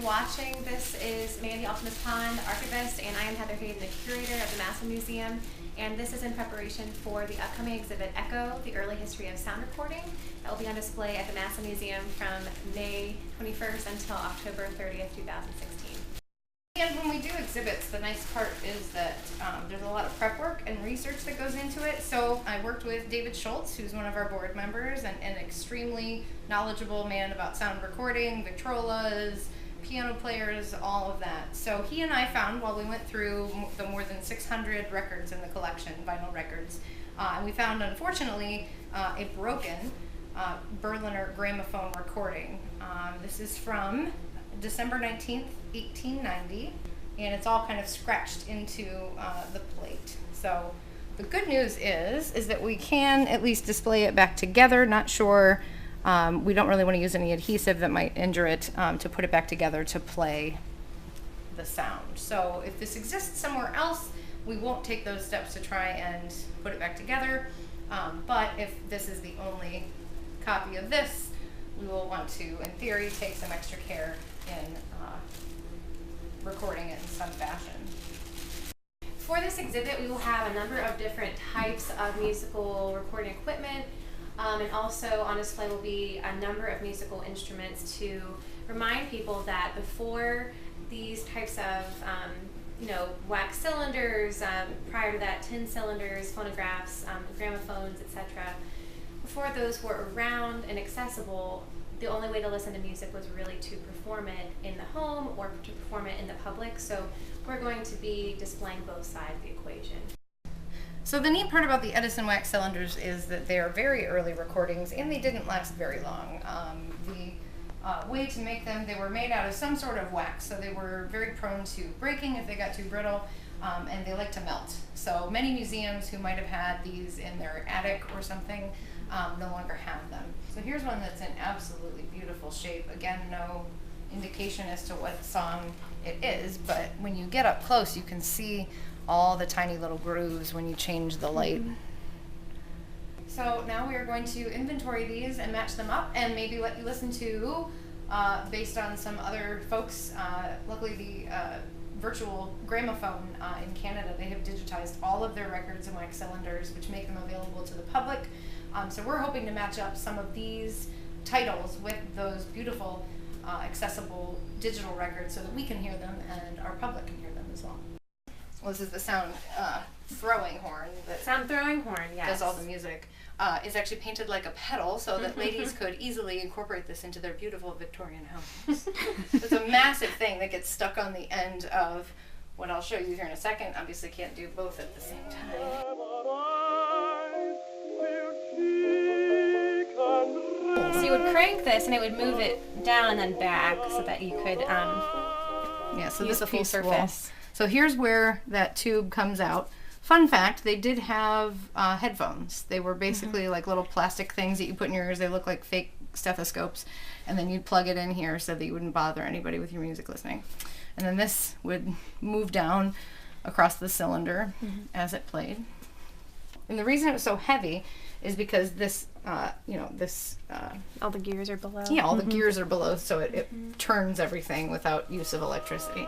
watching. This is Mandy, Altimus, Archivist, and I am Haden, the Curator of the Massillon Museum. And this is in preparation for the upcoming exhibit Echo, the Early History of Sound Recording. That will be on display at the Massillon Museum from May 21st until October 30th, 2016. And when we do exhibits, the nice part is that there's a lot of prep work and research that goes into it. So I worked with David Schultz, who's one of our board members and an extremely knowledgeable man about sound recording, Victrolas, piano players, all of that. So he and I found, while we went through the more than 600 records in the collection, vinyl records, and we found, unfortunately, a broken Berliner gramophone recording. This is from December 19th, 1890, and it's all kind of scratched into the plate. So the good news is that we can at least display it back together. Not sure, we don't really want to use any adhesive that might injure it to put it back together to play the sound. So if this exists somewhere else, we won't take those steps to try and put it back together. But if this is the only copy of this, we will want to, in theory, take some extra care in recording it in some fashion. For this exhibit, we will have a number of different types of musical recording equipment, and also on display will be a number of musical instruments to remind people that before these types of wax cylinders, prior to that tin cylinders, phonographs, gramophones, etc., before those were around and accessible, the only way to listen to music was really to perform it in the home or to perform it in the public. So we're going to be displaying both sides of the equation. So the neat part about the Edison wax cylinders is that they are very early recordings and they didn't last very long. The way to make them, they were made out of some sort of wax, so they were very prone to breaking if they got too brittle, and they like to melt. So many museums who might have had these in their attic or something no longer have them. So here's one that's in absolutely beautiful shape. Again, no indication as to what song it is, but when you get up close, you can see all the tiny little grooves when you change the light. So now we are going to inventory these and match them up and maybe let you listen to, based on some other folks, luckily the virtual gramophone in Canada, they have digitized all of their records in wax cylinders, which make them available to the public. So we're hoping to match up some of these titles with those beautiful accessible digital records so that we can hear them and our public can hear them as well. Well, this is the sound throwing horn that Yes. does all the music. It's actually painted like a pedal so that ladies could easily incorporate this into their beautiful Victorian homes. It's a massive thing that gets stuck on the end of what I'll show you here in a second. Obviously can't do both at the same time. So you would crank this and it would move it down and then back so that you could so use this the full piece surface. So here's where that tube comes out. Fun fact, they did have headphones. They were basically like little plastic things that you put in your ears. They look like fake stethoscopes. And then you'd plug it in here so that you wouldn't bother anybody with your music listening. And then this would move down across the cylinder as it played. And the reason it was so heavy is because this, all the gears are below. Yeah, all the gears are below, so it turns everything without use of electricity.